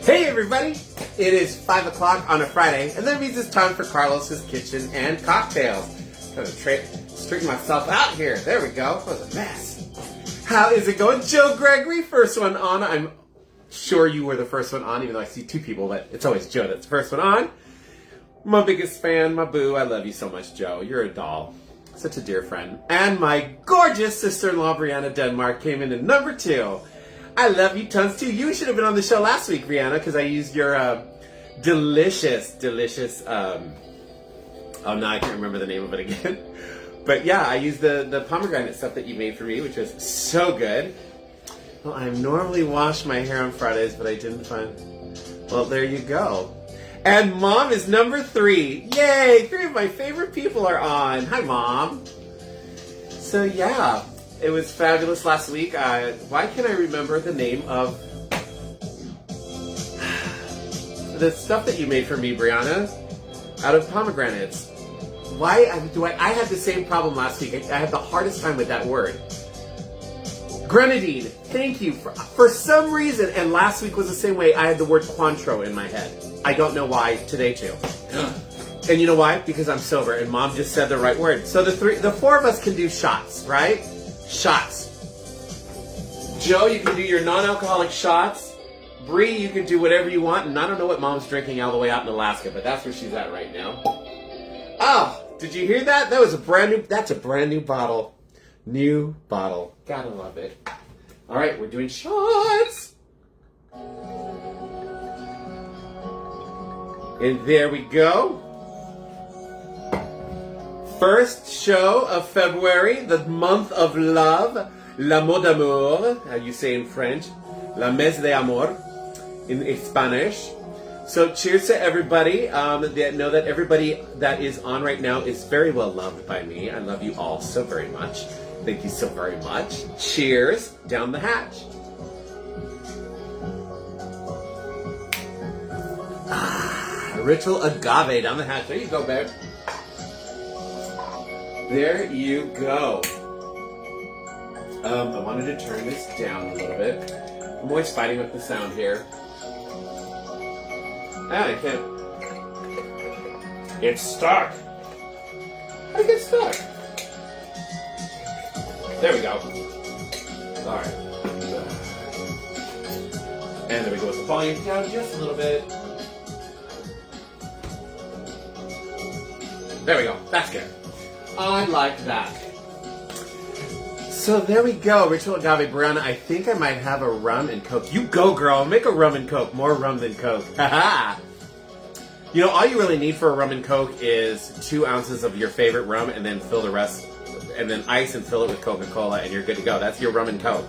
Hey everybody! It is 5 o'clock on a Friday, and that means it's time for Carlos's Kitchen and Cocktails. I'm gonna straighten myself out here. There we go. That was a mess. How is it going? Joe Gregory, first one on. I'm sure you were the first one on, even though I see two people, but it's always Joe that's the first one on. My biggest fan, my boo. I love you so much, Joe. You're a doll. Such a dear friend. And my gorgeous sister-in-law, Brianna Denmark, came in at number 2. I love you tons too. You should have been on the show last week, Brianna, because I used your delicious, oh, now I can't remember the name of it again. But yeah, I used the pomegranate stuff that you made for me, which was so good. Well, I normally wash my hair on Fridays, but I didn't find... Well, there you go. And Mom is number 3. Yay! 3 of my favorite people are on. Hi, Mom. So yeah, it was fabulous last week. Why can't I remember the name of the stuff that you made for me, Brianna, out of pomegranates? Why do I had the same problem last week. I had the hardest time with that word. Grenadine. Thank you. For some reason, and last week was the same way, I had the word Cointreau in my head. I don't know why today too. And you know why? Because I'm sober and Mom just said the right word. So the 4 of us can do shots, right? Shots. Joe, you can do your non-alcoholic shots. Bree, you can do whatever you want. And I don't know what Mom's drinking all the way out in Alaska, but that's where she's at right now. Oh, did you hear that? That's a brand new bottle. New bottle. Gotta love it. All right, we're doing shots. And there we go. First show of February, the month of love, l'amour d'amour, how you say in French, la mes de amor in Spanish. So cheers to everybody. Know that everybody that is on right now is very well loved by me. I love you all so very much. Thank you so very much. Cheers down the hatch. Ritual agave down the hatch. There you go, babe. There you go. I wanted to turn this down a little bit. I'm always fighting with the sound here. I can't. It's stuck. How did it get stuck? There we go. Alright. And there we go with the volume down just a little bit. There we go. That's good. I like that. So there we go. Ritual Agave Brianna. I think I might have a rum and Coke. You go, girl. Make a rum and Coke. More rum than Coke. Haha. You know, all you really need for a rum and Coke is 2 ounces of your favorite rum and then fill the rest, and then ice and fill it with Coca-Cola and you're good to go. That's your rum and Coke.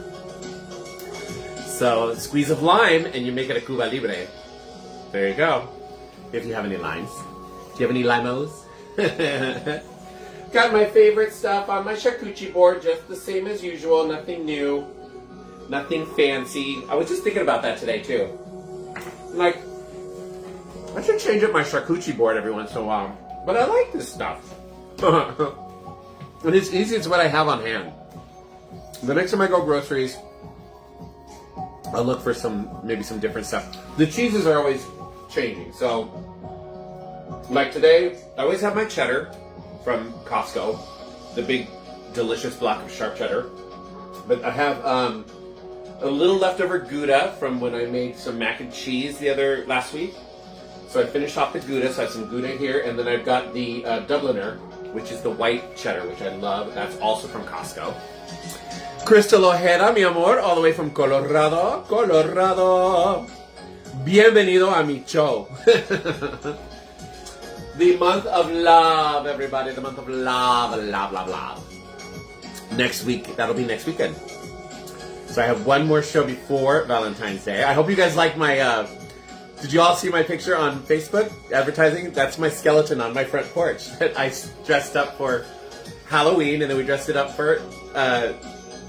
So, squeeze of lime and you make it a Cuba Libre. There you go. If you have any limes. Do you have any limos? Got my favorite stuff on my charcuterie board, just the same as usual. Nothing new. Nothing fancy. I was just thinking about that today, too. Like, I should change up my charcuterie board every once in a while. But I like this stuff. And it's easy. It's what I have on hand. The next time I go groceries, I'll look for maybe some different stuff. The cheeses are always changing. So, like today, I always have my cheddar from Costco. The big, delicious block of sharp cheddar. But I have a little leftover Gouda from when I made some mac and cheese last week. So I finished off the Gouda, so I have some Gouda here. And then I've got the Dubliner, which is the white cheddar, which I love. That's also from Costco. Crystal Ojeda, mi amor, all the way from Colorado. Bienvenido a mi show. The month of love, everybody. The month of love, love. Next week, that'll be next weekend. So I have one more show before Valentine's Day. I hope you guys like my, did you all see my picture on Facebook advertising? That's my skeleton on my front porch that I dressed up for Halloween, and then we dressed it up for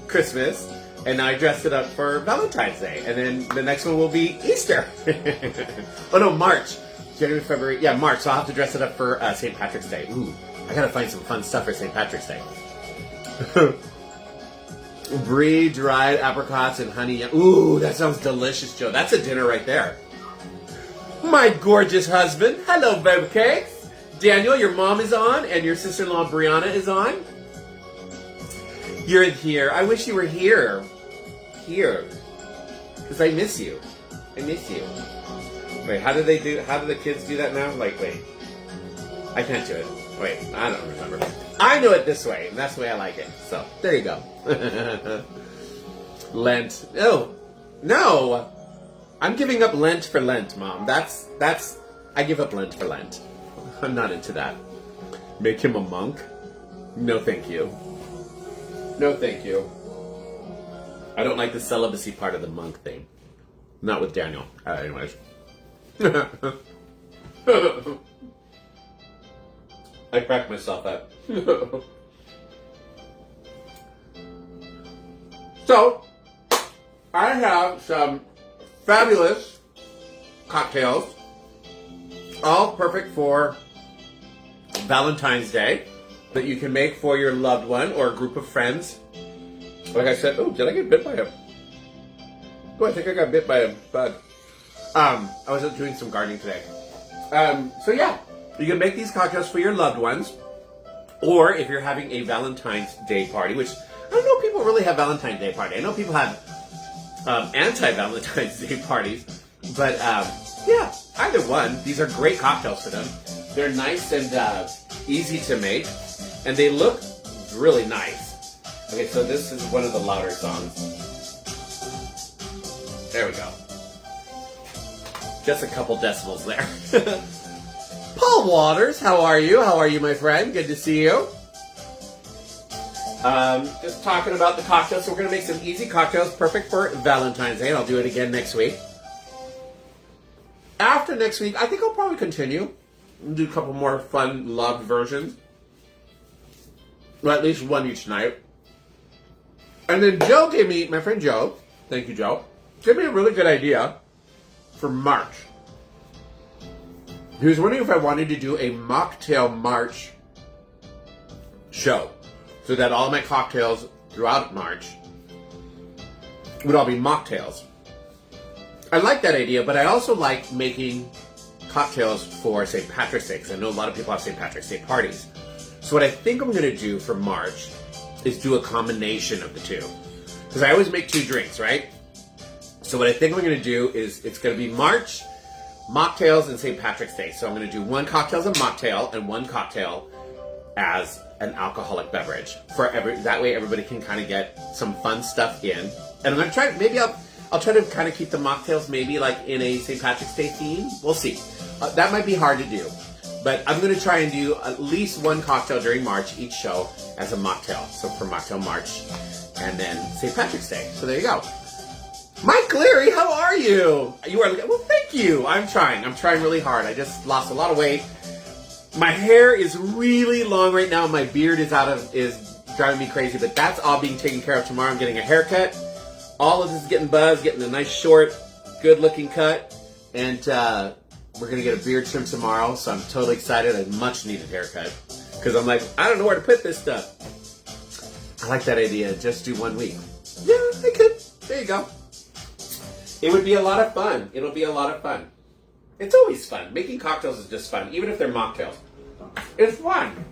Christmas, and now I dressed it up for Valentine's Day, and then the next one will be Easter. Oh no, March. January, February, yeah, March, so I'll have to dress it up for St. Patrick's Day. Ooh, I gotta find some fun stuff for St. Patrick's Day. Brie, dried apricots, and honey. Ooh, that sounds delicious, Joe. That's a dinner right there. My gorgeous husband. Hello, baby cakes. Daniel, your mom is on, and your sister-in-law Brianna is on. You're in here. I wish you were here. Here. Because I miss you. I miss you. Wait, how do the kids do that now? Like, wait. I can't do it. Wait, I don't remember. I know it this way, and that's the way I like it. So, there you go. Lent. Oh, no. I'm giving up Lent for Lent, Mom. I give up Lent for Lent. I'm not into that. Make him a monk? No, thank you. No, thank you. I don't like the celibacy part of the monk thing. Not with Daniel. Anyways. I cracked myself up. So, I have some fabulous cocktails, all perfect for Valentine's Day, that you can make for your loved one or a group of friends. Like I said, oh, did I get bit by I think I got bit by a bug. I was doing some gardening today. So yeah, you can make these cocktails for your loved ones, or if you're having a Valentine's Day party, which I don't know if people really have Valentine's Day party. I know people have anti-Valentine's Day parties, but yeah, either one. These are great cocktails for them. They're nice and easy to make, and they look really nice. Okay, so this is one of the louder songs. There we go. Just a couple decibels there. Paul Waters, how are you? How are you, my friend? Good to see you. Just talking about the cocktails. So we're going to make some easy cocktails, perfect for Valentine's Day, and I'll do it again next week. After next week, I think I'll probably continue and do a couple more fun, loved versions. Well, at least one each night. And then Joe gave me, my friend Joe, thank you, Joe, gave me a really good idea for March. He was wondering if I wanted to do a mocktail March show, so that all my cocktails throughout March would all be mocktails. I like that idea, but I also like making cocktails for St. Patrick's Day, because I know a lot of people have St. Patrick's Day parties. So what I think I'm going to do for March is do a combination of the two. Because I always make two drinks, right? So what I think I'm going to do is, it's going to be March, mocktails, and St. Patrick's Day. So I'm going to do one cocktail as a mocktail and one cocktail as an alcoholic beverage. That way everybody can kind of get some fun stuff in. And I'm going to try, maybe I'll try to kind of keep the mocktails maybe like in a St. Patrick's Day theme. We'll see. That might be hard to do. But I'm going to try and do at least one cocktail during March, each show, as a mocktail. So for Mocktail March, and then St. Patrick's Day. So there you go. Mike Cleary, how are you? You are, well, thank you. I'm trying really hard. I just lost a lot of weight. My hair is really long right now. My beard is driving me crazy, but that's all being taken care of tomorrow. I'm getting a haircut. All of this is getting buzzed, getting a nice short, good looking cut. And we're going to get a beard trim tomorrow. So I'm totally excited. A much needed haircut. Because I'm like, I don't know where to put this stuff. I like that idea. Just do 1 week. Yeah, I could. There you go. It would be a lot of fun. It'll be a lot of fun. It's always fun. Making cocktails is just fun, even if they're mocktails. It's fun.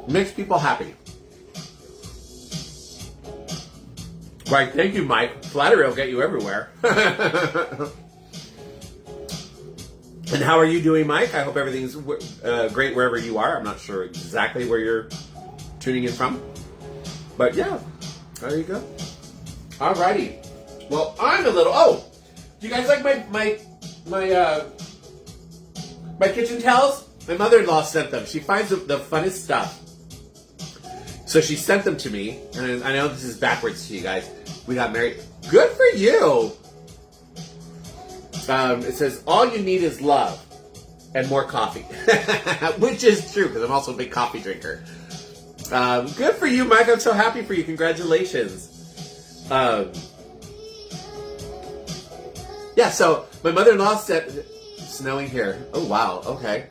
Makes people happy. Right, thank you, Mike. Flattery will get you everywhere. And how are you doing, Mike? I hope everything's great wherever you are. I'm not sure exactly where you're tuning in from. But yeah, there you go. Alrighty. Well, I'm a little... Oh! Do you guys like my kitchen towels? My mother-in-law sent them. She finds the funnest stuff. So she sent them to me. And I know this is backwards to you guys. We got married. Good for you! It says, all you need is love and more coffee. Which is true, because I'm also a big coffee drinker. Good for you, Mike. I'm so happy for you. Congratulations. Yeah, so my mother-in-law said, snowing here. Oh, wow. Okay.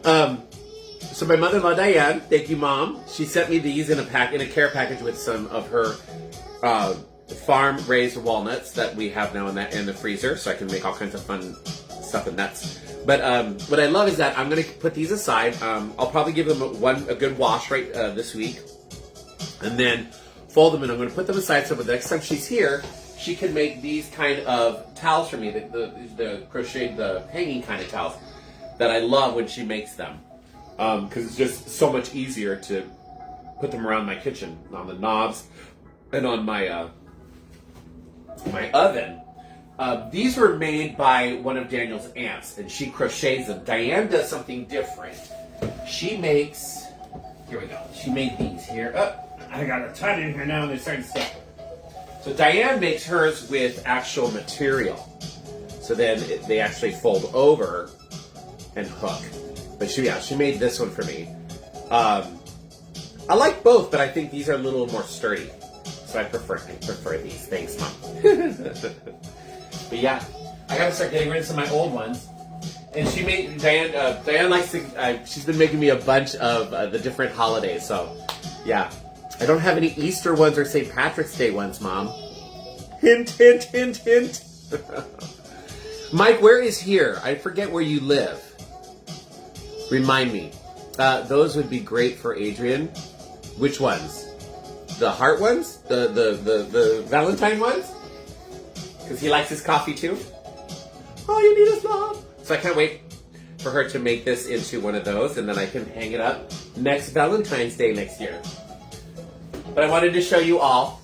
So my mother-in-law, Diane, thank you, Mom. She sent me these in a care package with some of her farm-raised walnuts that we have now in the freezer, so I can make all kinds of fun something nuts. But what I love is that I'm going to put these aside. I'll probably give them a good wash right this week. And then fold them, and I'm going to put them aside so the next time she's here, she can make these kind of towels for me, the crocheted, the hanging kind of towels that I love when she makes them. Because it's just so much easier to put them around my kitchen, on the knobs, and on my my oven. These were made by one of Daniel's aunts, and she crochets them. Diane does something different. She makes, here we go, she made these here. Oh, I got a ton in here now, and they're starting to stick. So Diane makes hers with actual material. So then they actually fold over and hook. But she made this one for me. I like both, but I think these are a little more sturdy. So I prefer these. Thanks, Mom. But yeah, I gotta start getting rid of some of my old ones. And she made, Diane likes to, she's been making me a bunch of the different holidays. So yeah, I don't have any Easter ones or St. Patrick's Day ones, Mom. Hint, hint, hint, hint. Mike, where is here? I forget where you live. Remind me. Those would be great for Adrian. Which ones? The heart ones? The Valentine ones? Because he likes his coffee too? All you need is love. So I can't wait for her to make this into one of those, and then I can hang it up next Valentine's Day next year. But I wanted to show you all.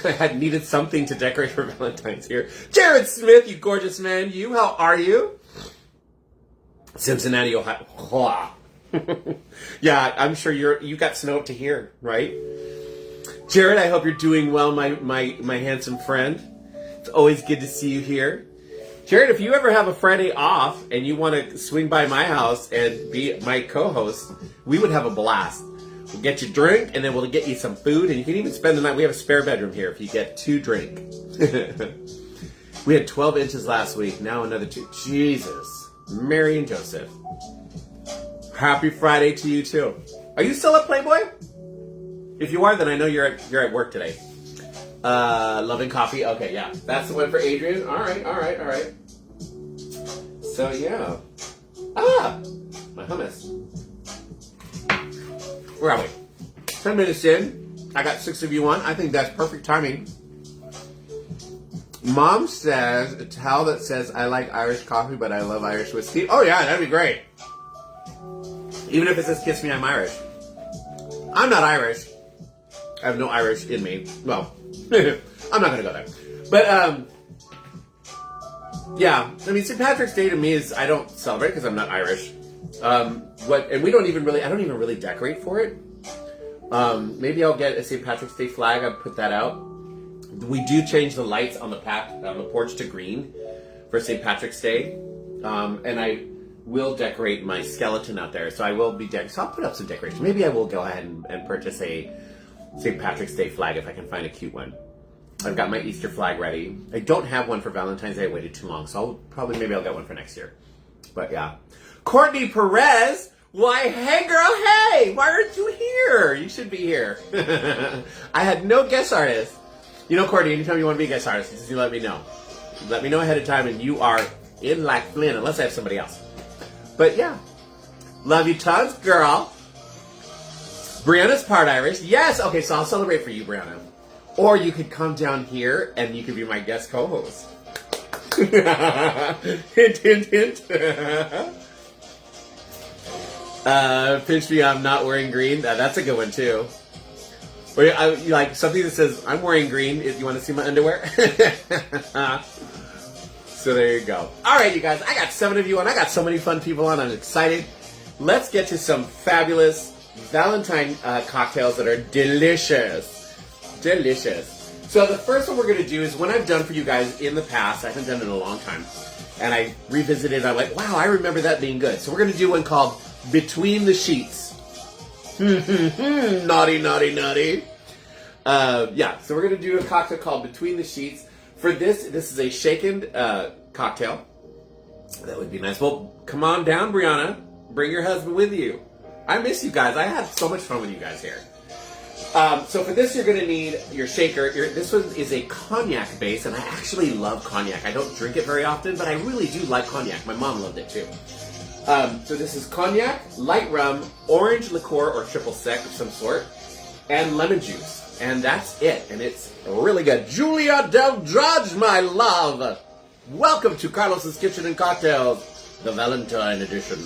I had needed something to decorate for Valentine's here. Jared Smith, you gorgeous man. You, how are you? Cincinnati, Ohio. Yeah, I'm sure you got snow up to here, right? Jared, I hope you're doing well, my handsome friend. It's always good to see you here. Jared, if you ever have a Friday off and you want to swing by my house and be my co-host, we would have a blast. We'll get you a drink, and then we'll get you some food, and you can even spend the night. We have a spare bedroom here if you get 2 drinks. We had 12 inches last week, now another 2. Jesus. Mary and Joseph. Happy Friday to you, too. Are you still at Playboy? If you are, then I know you're at work today. Loving coffee. Okay, yeah. That's the one for Adrian. All right. So, yeah. My hummus. Where are we? 10 minutes in. I got 6 of you on. I think that's perfect timing. Mom says a towel that says, I like Irish coffee, but I love Irish whiskey. Oh, yeah, that'd be great. Even if it says, kiss me, I'm Irish. I'm not Irish. I have no Irish in me. Well, I'm not going to go there. But, yeah. I mean, St. Patrick's Day to me is, I don't celebrate because I'm not Irish. And we don't even really, I don't even really decorate for it. Maybe I'll get a St. Patrick's Day flag. I'll put that out. We do change the lights on the porch to green for St. Patrick's Day. And I will decorate my skeleton out there. So I will be so I'll put up some decorations. Maybe I will go ahead and purchase a St. Patrick's Day flag if I can find a cute one. I've got my Easter flag ready. I don't have one for Valentine's Day. I waited too long. So maybe I'll get one for next year. But yeah. Courtney Perez. Why, hey girl, hey! Why aren't you here? You should be here. I had no guest artist. You know, Courtney, anytime you want to be a guest artist, just let me know. Let me know ahead of time, and you are in like Flynn, unless I have somebody else. But yeah. Love you tons, girl. Brianna's part Irish. Yes! Okay, so I'll celebrate for you, Brianna. Or you could come down here, and you could be my guest co-host. Hint, hint, hint. Pinch me, I'm not wearing green. That's a good one too. Or you like something that says I'm wearing green. If you want to see my underwear. So there you go. All right, you guys. I got 7 of you on. I got so many fun people on. I'm excited. Let's get to some fabulous Valentine cocktails that are delicious. Delicious. So the first one we're going to do is one I've done for you guys in the past. I haven't done it in a long time. And I revisited. I'm like, wow, I remember that being good. So we're going to do one called Between the Sheets. Naughty, naughty, naughty. Yeah, so we're going to do a cocktail called Between the Sheets. For this is a shaken cocktail. That would be nice. Well, come on down, Brianna. Bring your husband with you. I miss you guys. I had so much fun with you guys here. So for this, you're going to need your shaker. This one is a cognac base, and I actually love cognac. I don't drink it very often, but I really do like cognac. My mom loved it too. So this is cognac, light rum, orange liqueur or triple sec of some sort, and lemon juice. And that's it. And it's really good. Julia Del Judge, my love. Welcome to Carlos's Kitchen and Cocktails, the Valentine edition.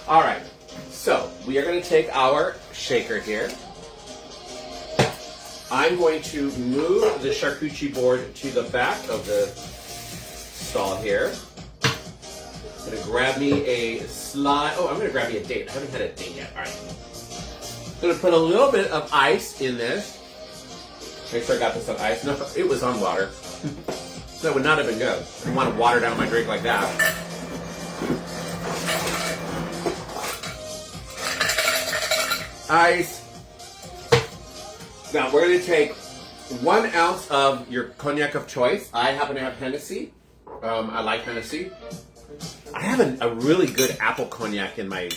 All right. So we are going to take our shaker here. I'm going to move the charcuterie board to the back of the stall here. I'm going to grab me a slide. Oh, I'm going to grab me a date. I haven't had a date yet. All right. I'm going to put a little bit of ice in this. Make sure I got this on ice. No, it was on water. That would not have been good. I don't want to water down my drink like that. Ice. Now we're going to take 1 ounce of your cognac of choice. I happen to have Hennessy. I like Hennessy. I have a really good apple cognac in my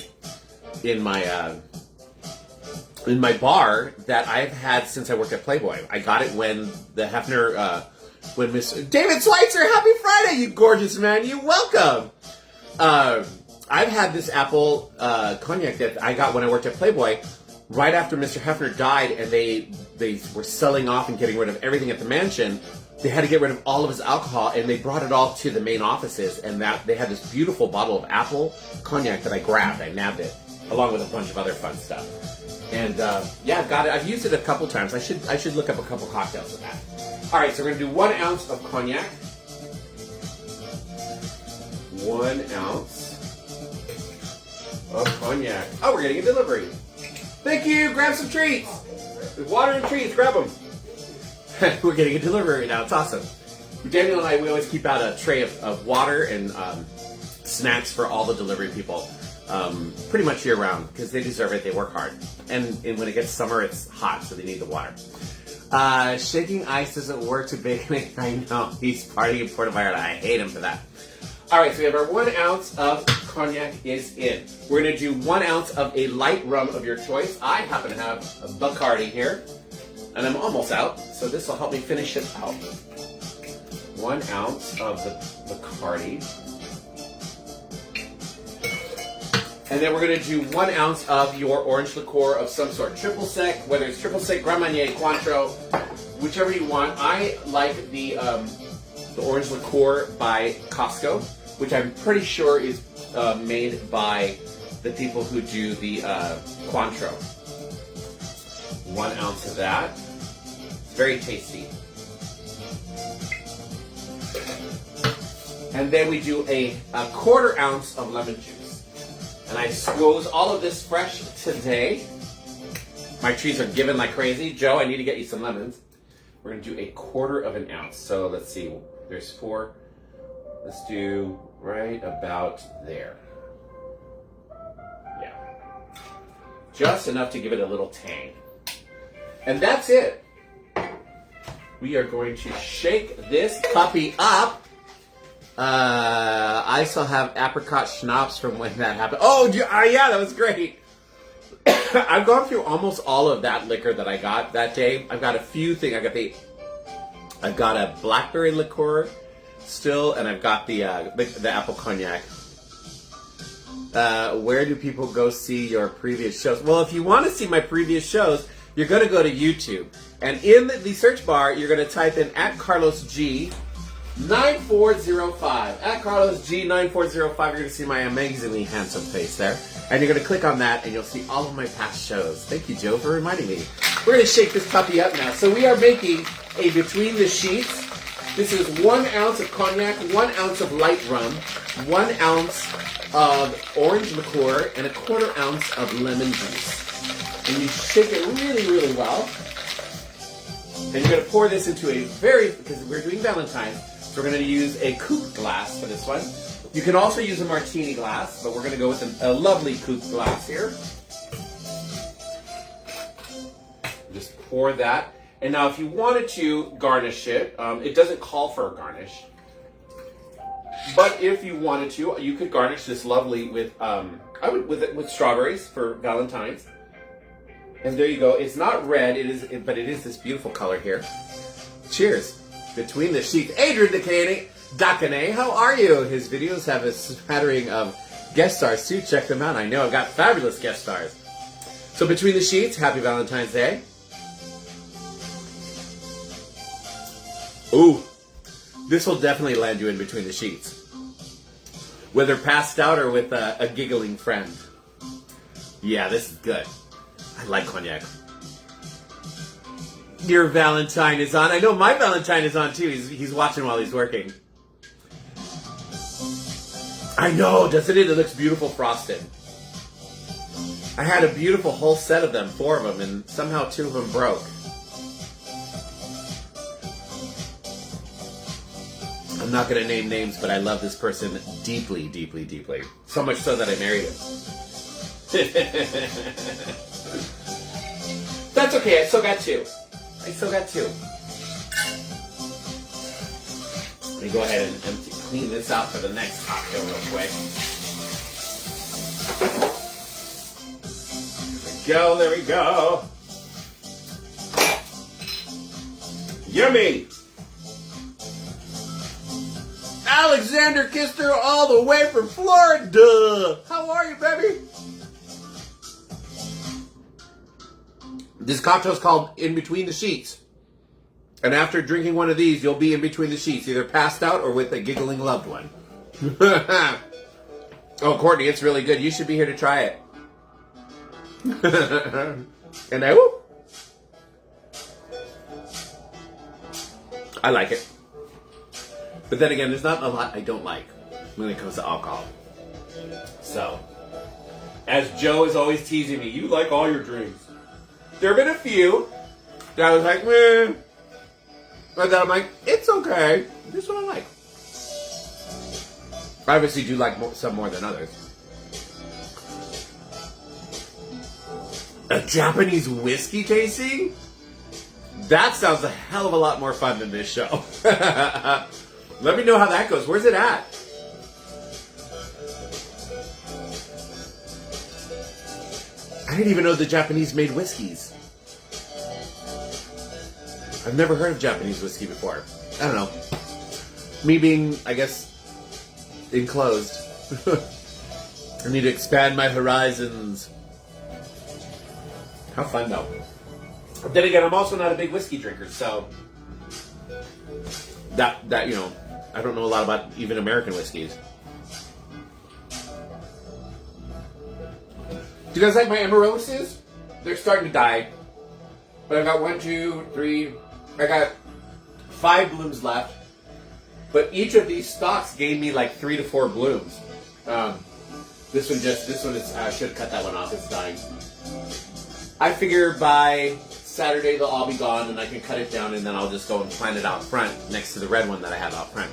bar that I've had since I worked at Playboy. I got it when the Hefner, when Miss David Schweitzer, happy Friday, you gorgeous man, you welcome. I've had this apple cognac that I got when I worked at Playboy. Right after Mr. Hefner died, and they were selling off and getting rid of everything at the mansion, they had to get rid of all of his alcohol, and they brought it all to the main offices, and that they had this beautiful bottle of apple cognac that I grabbed. I nabbed it, along with a bunch of other fun stuff. And yeah, I've got it. I've used it a couple times. I should look up a couple cocktails with that. All right, so we're gonna do 1 ounce of cognac. 1 ounce of cognac. Oh, we're getting a delivery. Thank you. Grab some treats. There's water and treats. Grab them. We're getting a delivery now. It's awesome. Daniel and I, we always keep out a tray of water and snacks for all the delivery people. Pretty much year round because they deserve it. They work hard. And when it gets summer, it's hot, so they need the water. Shaking ice doesn't work to bake anything. I know. He's partying in Puerto Vallarta. I hate him for that. All right, so we have our 1 ounce of cognac is in. We're going to do 1 ounce of a light rum of your choice. I happen to have a Bacardi here, and I'm almost out, so this will help me finish it out. 1 ounce of the Bacardi. And then we're going to do 1 ounce of your orange liqueur of some sort. Triple sec, whether it's triple sec, Grand Marnier, Cointreau, whichever you want. I like the orange liqueur by Costco, which I'm pretty sure is made by the people who do the Cointreau. 1 ounce of that. It's very tasty. And then we do a 1/4 ounce of lemon juice. And I squoze all of this fresh today. My trees are giving like crazy. Joe, I need to get you some lemons. We're going to do a 1/4 ounce. So let's see. There's 4. Let's do right about there. Yeah. Just enough to give it a little tang. And that's it. We are going to shake this puppy up. I still have apricot schnapps from when that happened. Oh, yeah, that was great. I've gone through almost all of that liquor that I got that day. I've got a few things. I've got a blackberry liqueur still, and I've got the apple cognac. Where do people go see your previous shows? Well, if you want to see my previous shows, you're going to go to YouTube. And in the search bar, you're going to type in @CarlosG9405. @CarlosG9405, you're going to see my amazingly handsome face there. And you're going to click on that, and you'll see all of my past shows. Thank you, Joe, for reminding me. We're going to shake this puppy up now. So we are making a Between the Sheets. This is 1 ounce of cognac, 1 ounce of light rum, 1 ounce of orange liqueur, and 1/4 ounce of lemon juice. And you shake it really, really well. And you're going to pour this into because we're doing Valentine, so we're going to use a coupe glass for this one. You can also use a martini glass, but we're going to go with a lovely coupe glass here. Just pour that. And now if you wanted to garnish it, it doesn't call for a garnish. But if you wanted to, you could garnish this lovely with strawberries for Valentine's. And there you go. It's not red, but it is this beautiful color here. Cheers. Between the Sheets. Adrian Dakane, how are you? His videos have a smattering of guest stars too. Check them out. I know I've got fabulous guest stars. So Between the Sheets, happy Valentine's Day. Ooh, this will definitely land you in between the sheets. Whether passed out or with a giggling friend. Yeah, this is good. I like cognac. Your Valentine is on. I know my Valentine is on too. He's watching while he's working. I know, doesn't it? It looks beautiful frosted. I had a beautiful whole set of them, 4 of them, and somehow 2 of them broke. I'm not going to name names, but I love this person deeply, deeply, deeply. So much so that I married him. That's okay, I still got 2. Let me go ahead and clean this out for the next cocktail real quick. There we go. Yummy! Alexander kissed her all the way from Florida. How are you, baby? This cocktail is called In Between the Sheets. And after drinking one of these, you'll be in between the sheets, either passed out or with a giggling loved one. Oh, Courtney, it's really good. You should be here to try it. And I like it. But then again, there's not a lot I don't like when it comes to alcohol. So, as Joe is always teasing me, you like all your drinks. There have been a few that I was like, meh. But then I'm like, it's okay. This is what I like. I obviously do like some more than others. A Japanese whiskey tasting? That sounds a hell of a lot more fun than this show. Let me know how that goes. Where's it at? I didn't even know the Japanese made whiskeys. I've never heard of Japanese whiskey before. I don't know. Me being, I guess, enclosed. I need to expand my horizons. How fun, though. Then again, I'm also not a big whiskey drinker, so that you know, I don't know a lot about even American whiskeys. Do you guys like my amaryllises? They're starting to die. But I've got 1, 2, 3, I got 5 blooms left. But each of these stalks gave me like 3 to 4 blooms. This one is, I should cut that one off, it's dying. I figure by Saturday they'll all be gone and I can cut it down and then I'll just go and plant it out front next to the red one that I have out front.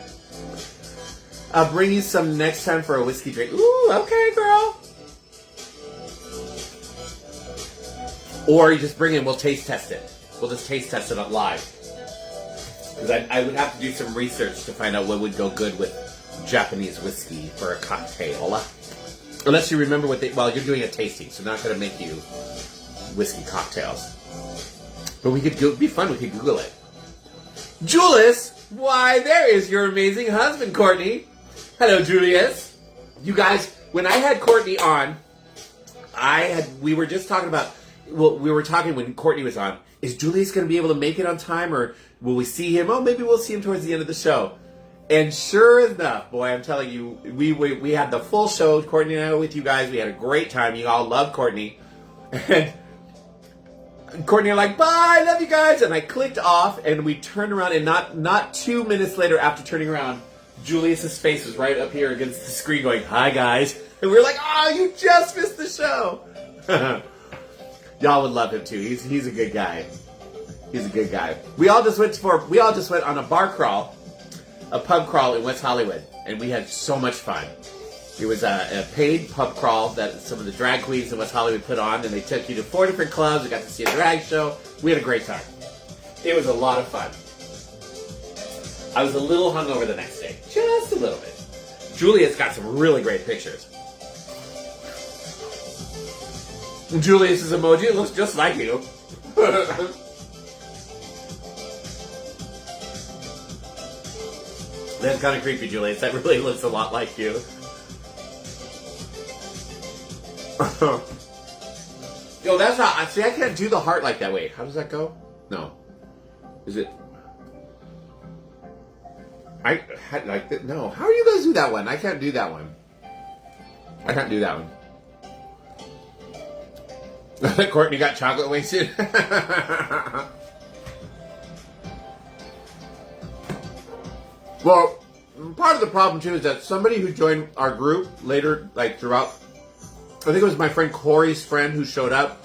I'll bring you some next time for a whiskey drink. Ooh, okay, girl. Or you just bring it, we'll taste test it. We'll just taste test it live. Because I would have to do some research to find out what would go good with Japanese whiskey for a cocktail. Unless you remember well, you're doing a tasting, so they're not going to make you whiskey cocktails. But it'd be fun, we could Google it. Julius, why, there is your amazing husband, Courtney. Hello, Julius. You guys, when I had Courtney on, we were just talking about, well, we were talking when Courtney was on, is Julius going to be able to make it on time, or will we see him? Oh, maybe we'll see him towards the end of the show. And sure enough, boy, I'm telling you, we had the full show, Courtney and I were with you guys. We had a great time. You all love Courtney. And Courtney and I were like, bye, love you guys. And I clicked off, and we turned around, and not 2 minutes later after turning around, Julius's face was right up here against the screen going, hi, guys. And we were like, oh, you just missed the show. Y'all would love him, too. He's a good guy. He's a good guy. We all just went on a bar crawl, a pub crawl in West Hollywood, and we had so much fun. It was a paid pub crawl that some of the drag queens in West Hollywood put on, and they took you to 4 different clubs. We got to see a drag show. We had a great time. It was a lot of fun. I was a little hungover the next day. Just a little bit. Julia's got some really great pictures. Julius's emoji looks just like you. That's kind of creepy, Julius. That really looks a lot like you. Yo, that's not. See, I can't do the heart like that. Wait, how does that go? No. Is it? I like that. No. How are you gonna do that one? I can't do that one. I can't do that one. Courtney got chocolate wasted. Well, part of the problem too is that somebody who joined our group later, like throughout, I think it was my friend Corey's friend who showed up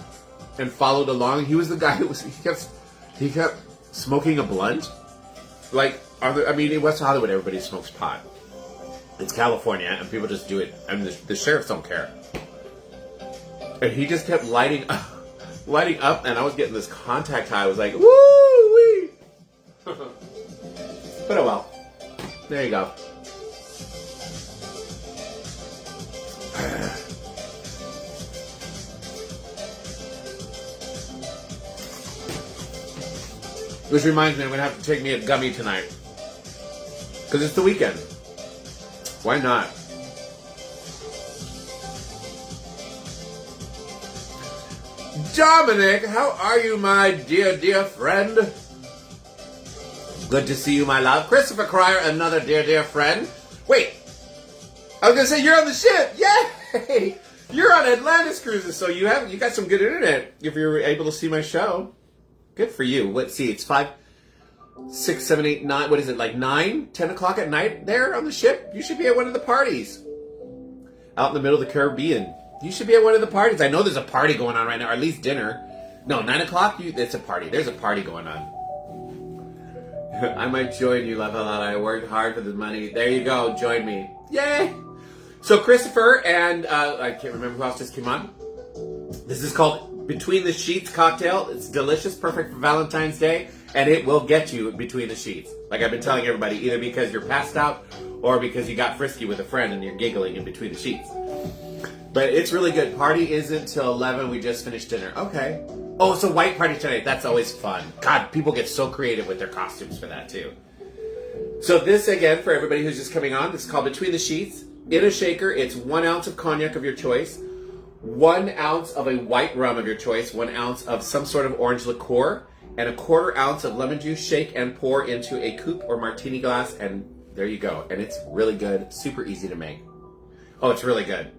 and followed along. He was the guy who he kept smoking a blunt. Like, in West Hollywood, everybody smokes pot. It's California, and people just do it. And the sheriffs don't care. And he just kept lighting up, and I was getting this contact high. I was like, woo wee. But oh well. There you go. Which reminds me, I'm going to have to take me a gummy tonight. Because it's the weekend. Why not? Dominic, how are you, my dear, dear friend? Good to see you, my love. Christopher Cryer, another dear, dear friend. Wait, I was going to say you're on the ship. Yay! You're on Atlantis Cruises, so you got some good internet if you're able to see my show. Good for you. Let's see, it's 5, 6, 7, 8, 9. What is it, like 9, 10 o'clock at night there on the ship? You should be at one of the parties. Out in the middle of the Caribbean. You should be at one of the parties. I know there's a party going on right now, or at least dinner. No, 9 o'clock, it's a party. There's a party going on. I might join you, love a lot. I worked hard for the money. There you go. Join me. Yay! So Christopher and I can't remember who else just came on. This is called Between the Sheets Cocktail. It's delicious, perfect for Valentine's Day, and it will get you between the sheets. Like I've been telling everybody, either because you're passed out or because you got frisky with a friend and you're giggling in between the sheets. But it's really good. Party isn't till 11. We just finished dinner. Okay. Oh, it's a white party tonight. That's always fun. God, people get so creative with their costumes for that, too. So this, again, for everybody who's just coming on, this is called Between the Sheets. In a shaker, it's 1 ounce of cognac of your choice, 1 ounce of a white rum of your choice, 1 ounce of some sort of orange liqueur, and a 1/4 ounce of lemon juice. Shake and pour into a coupe or martini glass, and there you go. And it's really good. Super easy to make. Oh, it's really good.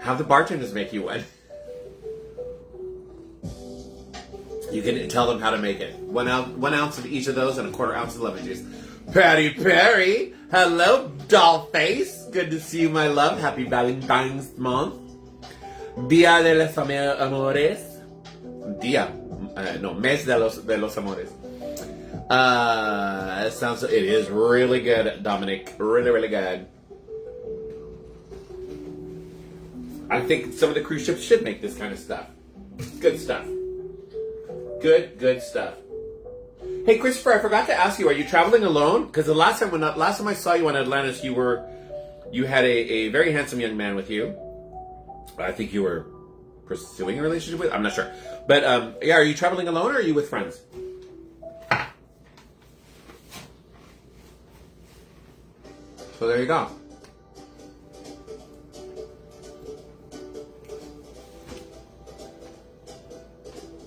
Have the bartenders make you one. You can tell them how to make it. 1 ounce of each of those and a 1/4 ounce of lemon juice. Patty Perry, hello, dollface. Good to see you, my love. Happy Valentine's month. Dia de los amores. Mes de los amores. It is really good, Dominic. Really, really good. I think some of the cruise ships should make this kind of stuff. Good stuff. Good stuff. Hey, Christopher, I forgot to ask you, are you traveling alone? Because the last time I saw you on Atlantis, you had a very handsome young man with you. I think you were pursuing a relationship with. I'm not sure. But, are you traveling alone or are you with friends? So there you go.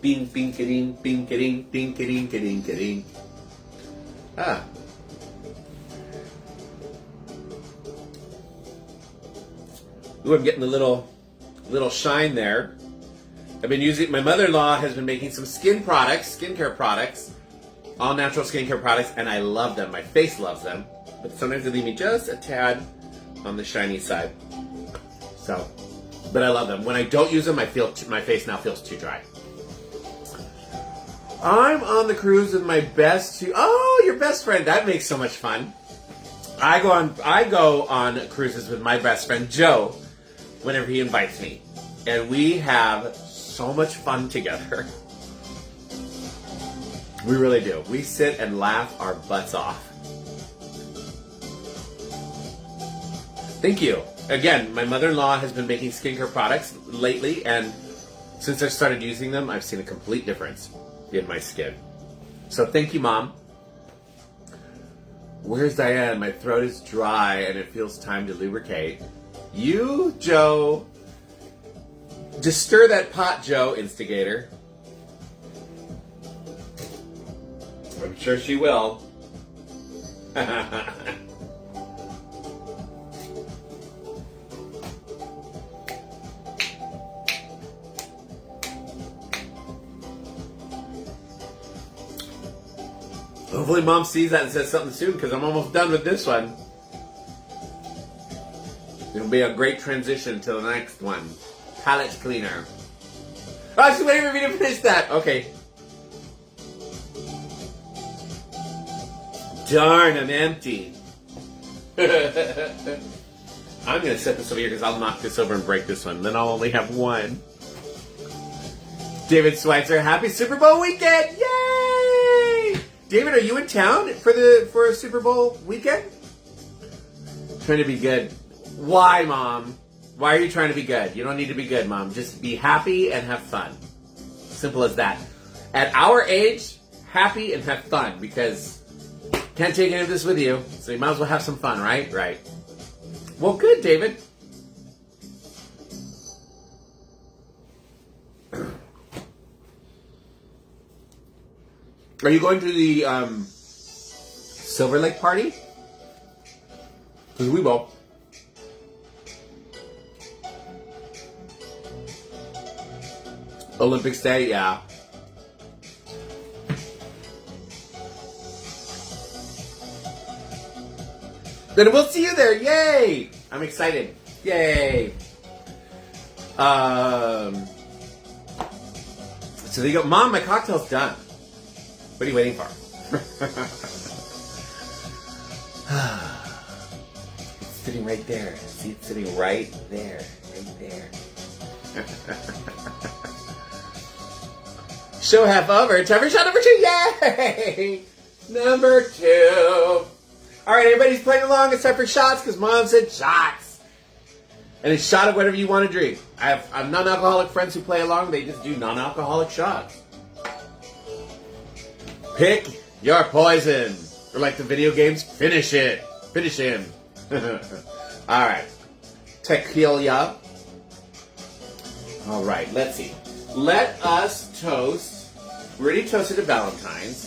Bing, bing, ka-ding, bing, ka-ding, ding, ka-ding, ka-ding, ka-ding. Ah. Ooh, I'm getting a little shine there. I've been using, my mother-in-law has been making some skincare products, all natural skincare products, and I love them. My face loves them, but sometimes they leave me just a tad on the shiny side. So, but I love them. When I don't use them, my face now feels too dry. I'm on the cruise with my your best friend. That makes so much fun. I go on cruises with my best friend Joe whenever he invites me. And we have so much fun together. We really do. We sit and laugh our butts off. Thank you. Again, my mother-in-law has been making skincare products lately, and Since I started using them, I've seen a complete difference in my skin. So thank you, Mom. Where's Diane? My throat is dry and it feels time to lubricate. You, Joe. Just stir that pot, Joe, instigator. I'm sure she will. Hopefully Mom sees that and says something soon, because I'm almost done with this one. It'll be a great transition to the next one. Palette cleaner. Oh, she's waiting for me to finish that. Okay. Darn, I'm empty. I'm going to set this over here because I'll knock this over and break this one. Then I'll only have one. David Schweitzer, happy Super Bowl weekend! Yay! David, are you in town for a Super Bowl weekend? Trying to be good. Why, Mom? Why are you trying to be good? You don't need to be good, Mom. Just be happy and have fun. Simple as that. At our age, happy and have fun, because can't take any of this with you, so you might as well have some fun, right? Right. Well, good, David. Are you going to the Silver Lake party? Because we will. Olympics Day, yeah. Then we'll see you there. Yay! I'm excited. Yay! So there you go. Mom, my cocktail's done. What are you waiting for? It's sitting right there. See, it's sitting right there. Right there. Show half over. Time for shot number 2. Yay! Number 2. All right, everybody's playing along. It's time for shots because Mom said shots. And it's shot of whatever you want to drink. I have non-alcoholic friends who play along. They just do non-alcoholic shots. Pick your poison. Or like the video games, finish it. Finish him. All right. Tequila. All right, let's see. Let us toast. We already toasted to Valentine's.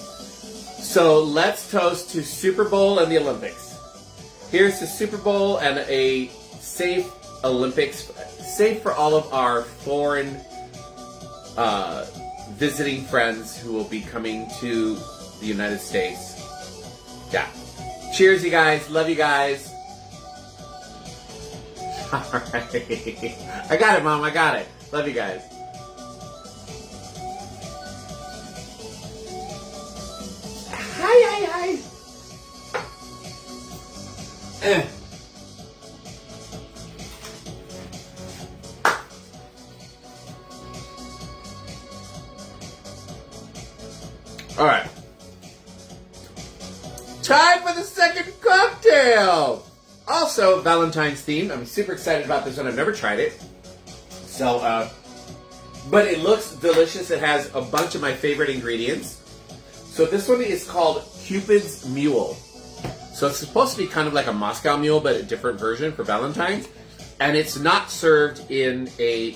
So let's toast to Super Bowl and the Olympics. Here's the Super Bowl and a safe Olympics. Safe for all of our foreign visiting friends who will be coming to the United States. Yeah. Cheers, you guys. Love you guys. All right. I got it, Mom. I got it. Love you guys. Hi. All right. Time for the second cocktail. Also Valentine's themed. I'm super excited about this one. I've never tried it. So, but it looks delicious. It has a bunch of my favorite ingredients. So this one is called Cupid's Mule. So it's supposed to be kind of like a Moscow Mule, but a different version for Valentine's. And it's not served in a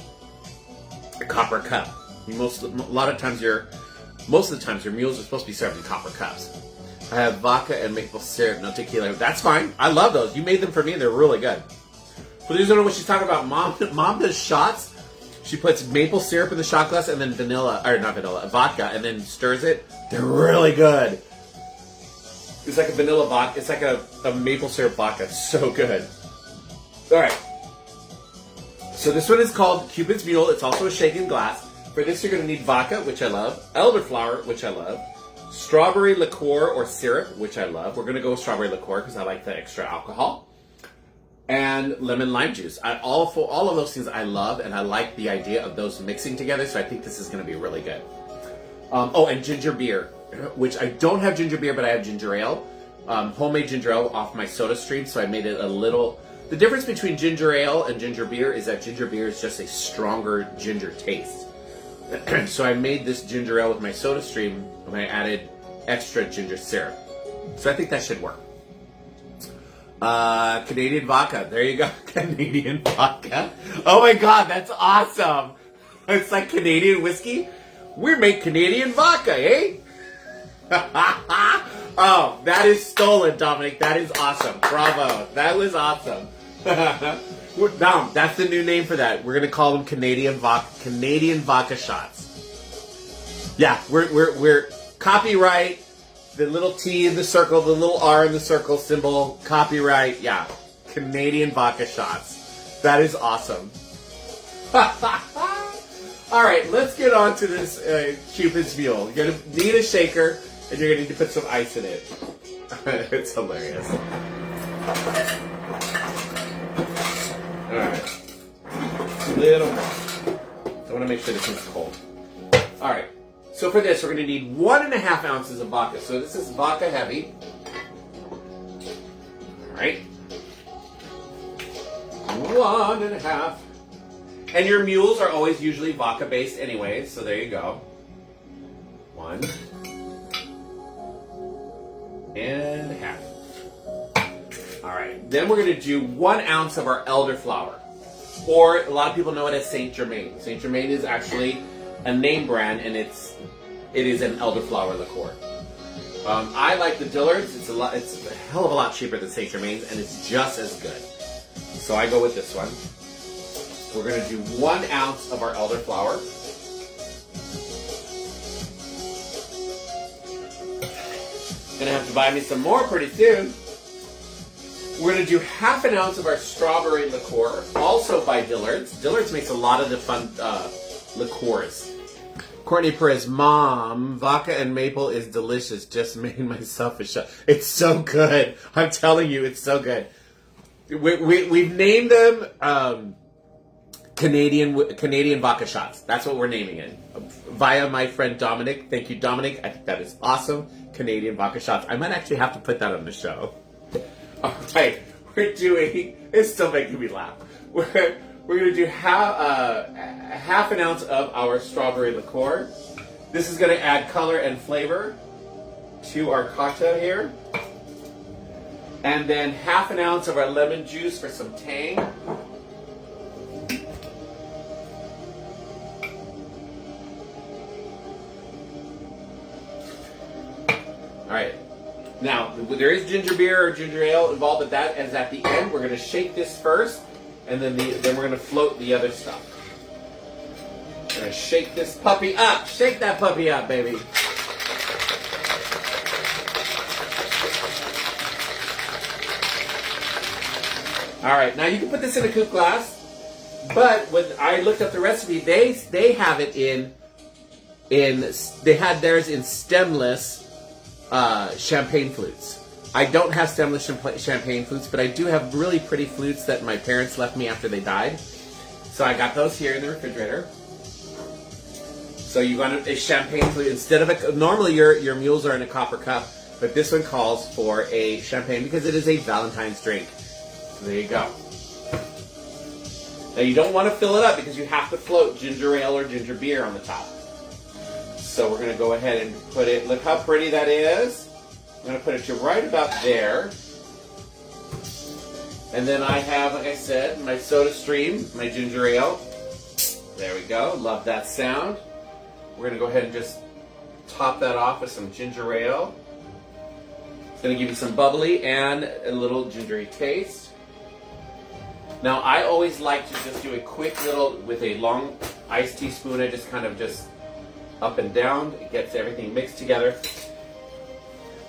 copper cup. Most of the times your mules are supposed to be served in copper cups. I have vodka and maple syrup, no tequila. That's fine. I love those. You made them for me. They're really good. For those who don't know what she's talking about, Mom does shots. She puts maple syrup in the shot glass and then vodka, and then stirs it. They're really good. It's like a vanilla vodka. It's like a maple syrup vodka. It's so good. All right. So this one is called Cupid's Mule. It's also a shaken glass. For this, you're going to need vodka, which I love, elderflower, which I love, strawberry liqueur or syrup, which I love. We're going to go with strawberry liqueur because I like the extra alcohol. And lemon lime juice. All of those things I love, and I like the idea of those mixing together, so I think this is going to be really good. And ginger beer, which I don't have ginger beer, but I have ginger ale. Homemade ginger ale off my soda stream, so I made it a little... The difference between ginger ale and ginger beer is that ginger beer is just a stronger ginger taste. So I made this ginger ale with my soda stream and I added extra ginger syrup. So I think that should work. Canadian vodka. There you go. Canadian vodka. Oh my god, that's awesome. It's like Canadian whiskey. We make Canadian vodka, eh? Oh, that is stolen, Dominic. That is awesome. Bravo. That was awesome. Now, that's the new name for that. We're gonna call them Canadian vodka shots. Yeah, we're copyright. The little T in the circle, the little R in the circle symbol, copyright. Yeah, Canadian vodka shots. That is awesome. All right, let's get on to this Cupid's Mule. You're gonna need a shaker, and you're gonna need to put some ice in it. It's hilarious. All right, little more. I want to make sure this is cold. All right, so for this, we're going to need 1.5 ounces of vodka. So this is vodka heavy. All right, 1.5. And your mules are always usually vodka based anyway, so there you go. 1.5. All right, then we're going to do 1 ounce of our elderflower, or a lot of people know it as Saint Germain. Saint Germain is actually a name brand, and it is an elderflower liqueur. I like the Dillard's. It's a hell of a lot cheaper than Saint Germain's, and it's just as good. So I go with this one. We're going to do 1 ounce of our elderflower. Gonna have to buy me some more pretty soon. We're going to do 1/2 ounce of our strawberry liqueur, also by Dillard's. Dillard's makes a lot of the fun liqueurs. Courtney Perez, Mom, vodka and maple is delicious. Just made myself a shot. It's so good. I'm telling you, it's so good. We've named them Canadian vodka shots. That's what we're naming it. Via my friend Dominic. Thank you, Dominic. I think that is awesome. Canadian vodka shots. I might actually have to put that on the show. All right, it's still making me laugh. We're going to do 1/2 ounce of our strawberry liqueur. This is going to add color and flavor to our cocktail here. And then 1/2 ounce of our lemon juice for some tang. All right. Now, there is ginger beer or ginger ale involved, but that is at the end. We're going to shake this first, and then we're going to float the other stuff. We're going to shake this puppy up. Shake that puppy up, baby. All right. Now, you can put this in a coupe glass, but when I looked up the recipe, they have it they had theirs in stemless champagne flutes. I don't have stemless champagne flutes, but I do have really pretty flutes that my parents left me after they died. So I got those here in the refrigerator. So you want a champagne flute instead of normally your mules are in a copper cup, but this one calls for a champagne because it is a Valentine's drink. So there you go. Now you don't want to fill it up because you have to float ginger ale or ginger beer on the top. So we're going to go ahead and put it, look how pretty that is. I'm going to put it to right about there. And then I have, like I said, my soda stream, my ginger ale. There we go. Love that sound. We're going to go ahead and just top that off with some ginger ale. It's going to give you some bubbly and a little gingery taste. Now, I always like to just do a quick little, with a long iced teaspoon, I just kind of just up and down. It gets everything mixed together.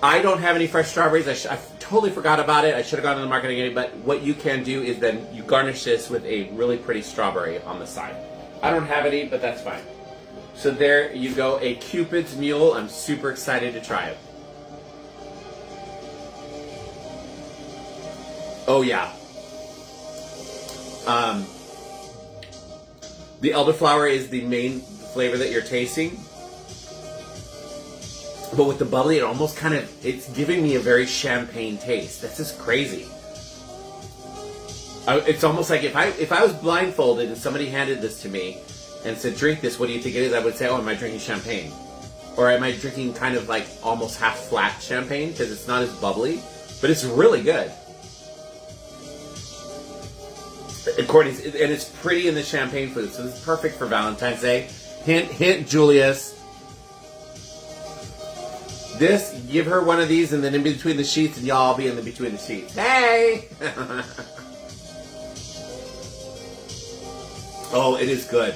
I don't have any fresh strawberries. I totally forgot about it. I should have gone to the market again. But what you can do is then you garnish this with a really pretty strawberry on the side. I don't have any, but that's fine. So there you go, a Cupid's Mule. I'm super excited to try it. Oh yeah. The elderflower is the main flavor that you're tasting, but with the bubbly, it almost kind of, it's giving me a very champagne taste. That's just crazy. It's almost like if I was blindfolded and somebody handed this to me and said, drink this, what do you think it is? I would say, oh, am I drinking champagne? Or am I drinking kind of like almost half flat champagne because it's not as bubbly, but it's really good. And it's pretty in the champagne food, so this is perfect for Valentine's Day. Hint, hint, Julius. This, give her one of these, and then in between the sheets, and y'all be in the between the sheets. Hey! Oh, it is good.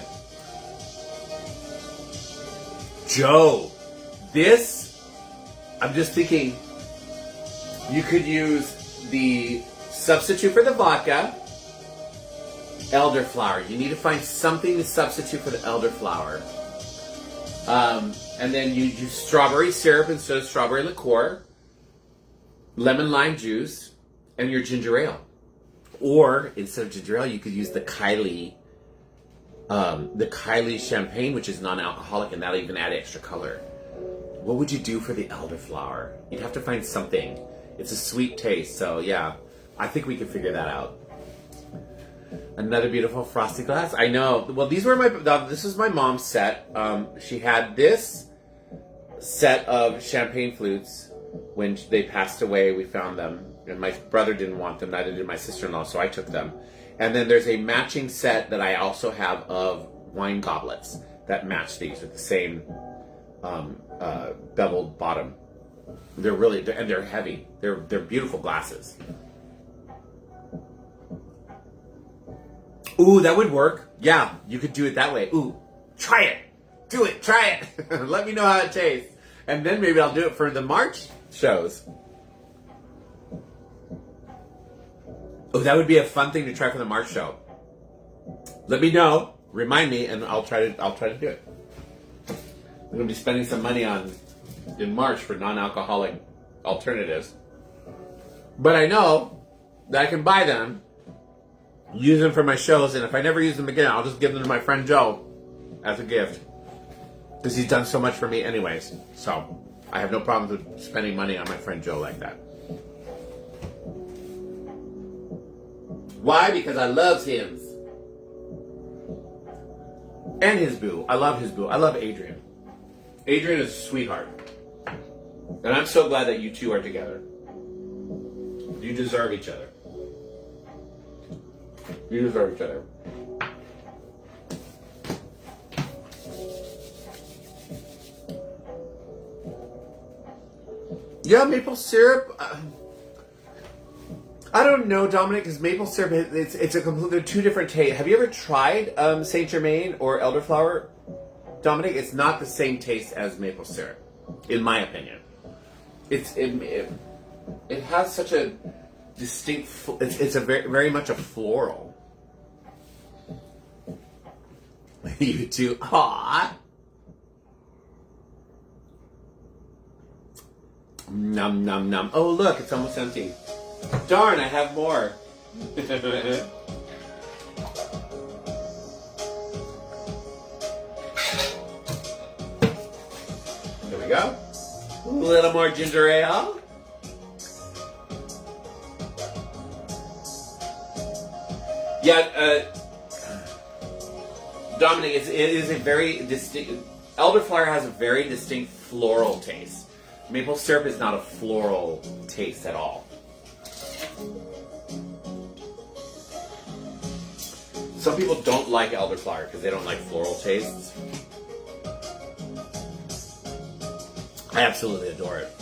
Joe, this, I'm just thinking, you could use the substitute for the vodka, elderflower. You need to find something to substitute for the elderflower. And then you use strawberry syrup instead of strawberry liqueur, lemon lime juice, and your ginger ale. Or instead of ginger ale, you could use the Kylie champagne, which is non-alcoholic, and that'll even add extra color. What would you do for the elderflower? You'd have to find something. It's a sweet taste, so yeah, I think we can figure that out. Another beautiful frosty glass. I know. Well, these were this is my mom's set. She had this set of champagne flutes when they passed away. We found them, and my brother didn't want them. Neither did my sister-in-law, so I took them. And then there's a matching set that I also have of wine goblets that match these with the same beveled bottom. They're heavy. They're beautiful glasses. Ooh, that would work. Yeah, you could do it that way. Ooh, try it. Do it. Try it. Let me know how it tastes. And then maybe I'll do it for the March shows. Oh, that would be a fun thing to try for the March show. Let me know. Remind me, and I'll try to do it. I'm going to be spending some money in March for non-alcoholic alternatives. But I know that I can buy them, use them for my shows, and if I never use them again, I'll just give them to my friend Joe as a gift. Because he's done so much for me anyways. So I have no problems with spending money on my friend Joe like that. Why? Because I love him. And his boo. I love his boo. I love Adrian. Adrian is a sweetheart. And I'm so glad that you two are together. You deserve each other. You deserve each other. Yeah, maple syrup. I don't know, Dominic, because maple syrup, it's a complete, they're two different tastes. Have you ever tried Saint Germain or elderflower? Dominic, it's not the same taste as maple syrup, in my opinion. It has such a distinct, it's a very much a floral. You too. Aww. Num num num. Oh look, it's almost empty. Darn, I have more. There we go. A little more ginger ale. Yeah, Dominic, it is a very distinct. Elderflower has a very distinct floral taste. Maple syrup is not a floral taste at all. Some people don't like elderflower because they don't like floral tastes. I absolutely adore it.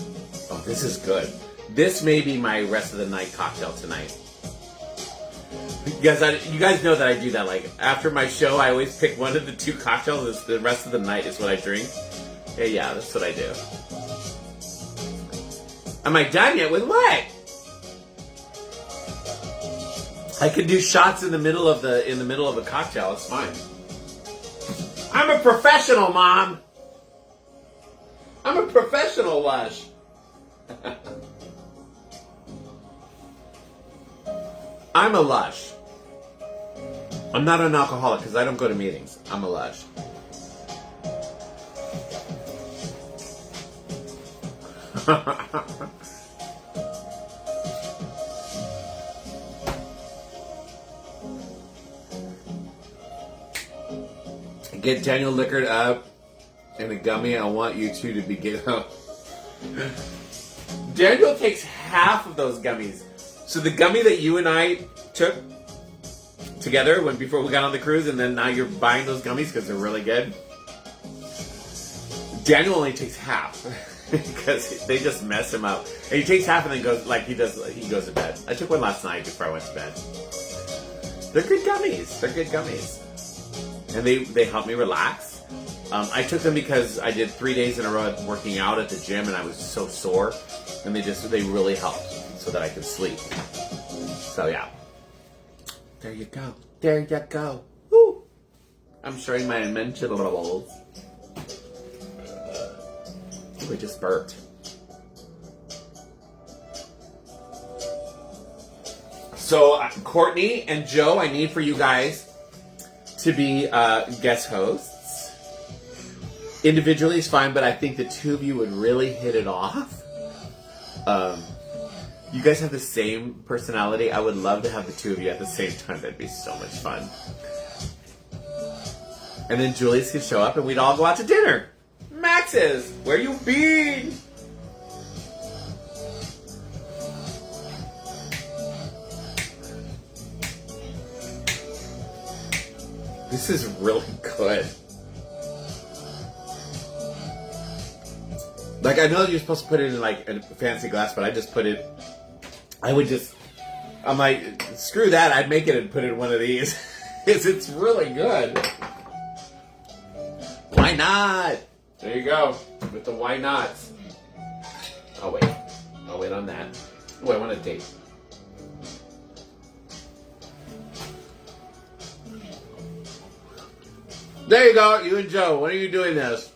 Oh, this is good. This may be my rest of the night cocktail tonight. You guys know that I do that. Like, after my show, I always pick one of the two cocktails. The rest of the night is what I drink. Yeah, that's what I do. Am I done yet with what? I can do shots in the middle of a cocktail. It's fine. I'm a professional, Mom. I'm a professional, Lush. I'm a Lush. I'm not an alcoholic because I don't go to meetings. I'm a Lush. Get Daniel liquored up in a gummy. I want you two to begin. Daniel takes half of those gummies. So the gummy that you and I took together before we got on the cruise, and then now you're buying those gummies because they're really good. Daniel only takes half because they just mess him up. And he takes half and then goes he goes to bed. I took one last night before I went to bed. They're good gummies. They're good gummies, and they help me relax. I took them because I did 3 days in a row working out at the gym, and I was so sore, and they really helped so that I could sleep. So yeah, there you go. There you go. Woo! I'm showing my mentions. We just burped. So Courtney and Joe, I need for you guys to be guest hosts. Individually is fine, but I think the two of you would really hit it off. You guys have the same personality. I would love to have the two of you at the same time. That'd be so much fun. And then Julius could show up and we'd all go out to dinner. Max's, where you been? This is really good. Like, I know you're supposed to put it in like a fancy glass, but I'm like, screw that, I'd make it and put it in one of these. It's really good. Why not? There you go, with the why nots. I'll wait on that. Oh, I want a date. There you go, you and Joe. When are you doing this?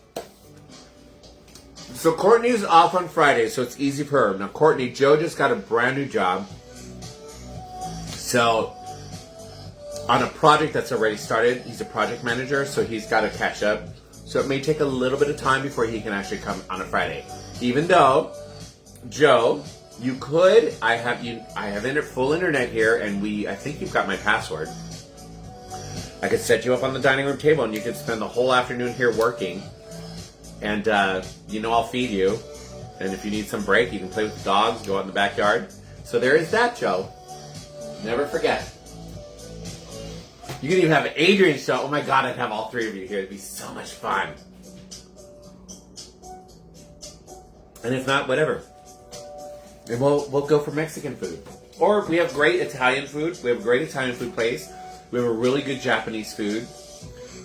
So Courtney's off on Friday, so it's easy for her. Now Courtney, Joe just got a brand new job. So on a project that's already started, he's a project manager, so he's got to catch up. So it may take a little bit of time before he can actually come on a Friday. Even though, Joe, you could, I have full internet here, and I think you've got my password. I could set you up on the dining room table, and you could spend the whole afternoon here working. And, I'll feed you. And if you need some break, you can play with the dogs, go out in the backyard. So there is that, Joe. Never forget. You can even have Adrian show. Oh my God, I'd have all three of you here. It'd be so much fun. And if not, whatever. And we'll go for Mexican food. Or we have great Italian food. We have a great Italian food place. We have a really good Japanese food.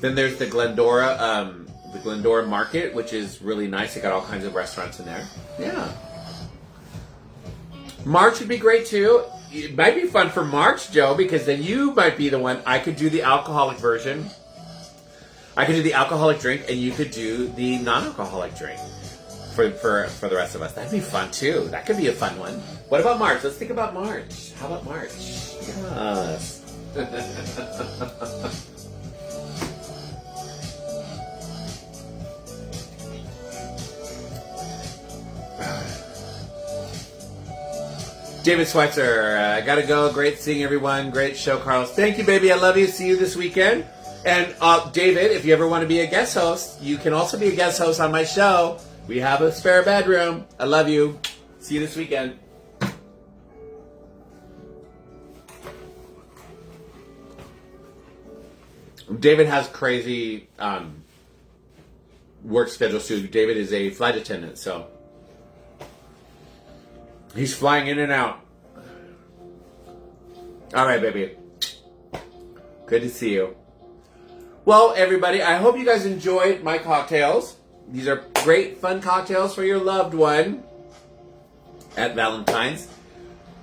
Then there's the Glendora Market, which is really nice. They got all kinds of restaurants in there. Yeah. March would be great too. It might be fun for March, Joe, because then you might be the one. I could do the alcoholic version. I could do the alcoholic drink, and you could do the non-alcoholic drink for the rest of us. That'd be fun too. That could be a fun one. What about March? Let's think about March. How about March? Yes. David Schweitzer, I gotta go. Great seeing everyone. Great show, Carlos. Thank you, baby. I love you. See you this weekend. And David, if you ever want to be a guest host, you can also be a guest host on my show. We have a spare bedroom. I love you. See you this weekend. David has crazy work schedule too. David is a flight attendant, so he's flying in and out. All right, baby. Good to see you. Well, everybody, I hope you guys enjoyed my cocktails. These are great, fun cocktails for your loved one at Valentine's.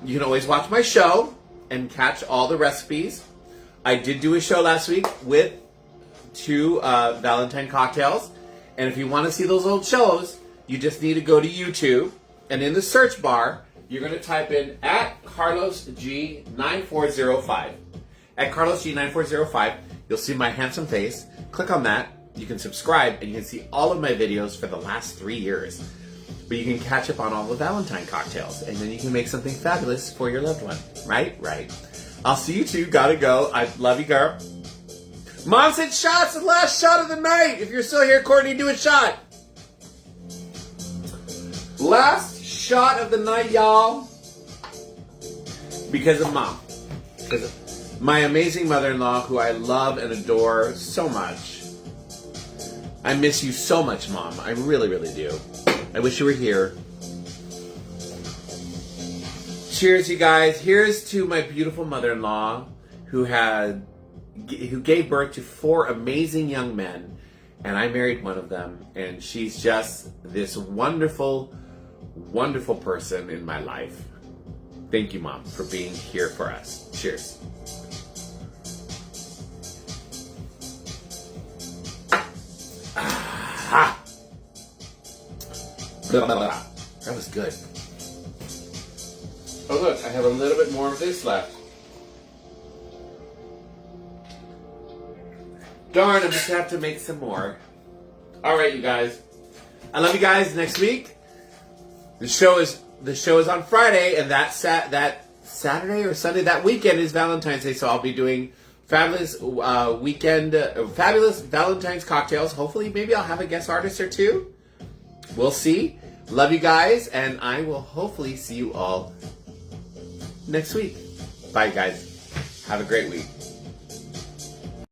You can always watch my show and catch all the recipes. I did do a show last week with 2 Valentine cocktails. And if you want to see those old shows, you just need to go to YouTube. And in the search bar, you're going to type in at Carlos G9405. At Carlos G9405, you'll see my handsome face. Click on that. You can subscribe, and you can see all of my videos for the last 3 years. But you can catch up on all the Valentine cocktails, and then you can make something fabulous for your loved one. Right? Right. I'll see you two. Gotta go. I love you, girl. Mom said shots, the last shot of the night. If you're still here, Courtney, do a shot. Last shot of the night, y'all. Because of Mom. Because of my amazing mother-in-law, who I love and adore so much. I miss you so much, Mom. I really, really do. I wish you were here. Cheers, you guys. Here's to my beautiful mother-in-law who gave birth to 4 amazing young men, and I married one of them, and she's just this wonderful, wonderful person in my life. Thank you, Mom, for being here for us. Cheers. Ah. That was good. Oh look, I have a little bit more of this left. Darn, I'm just gonna have to make some more. Alright, you guys. I love you guys. Next week, the show is on Friday, and that Saturday or Sunday, that weekend is Valentine's Day, so I'll be doing fabulous fabulous Valentine's cocktails. Hopefully, maybe I'll have a guest artist or two. We'll see. Love you guys, and I will hopefully see you all next week. Bye, guys. Have a great week.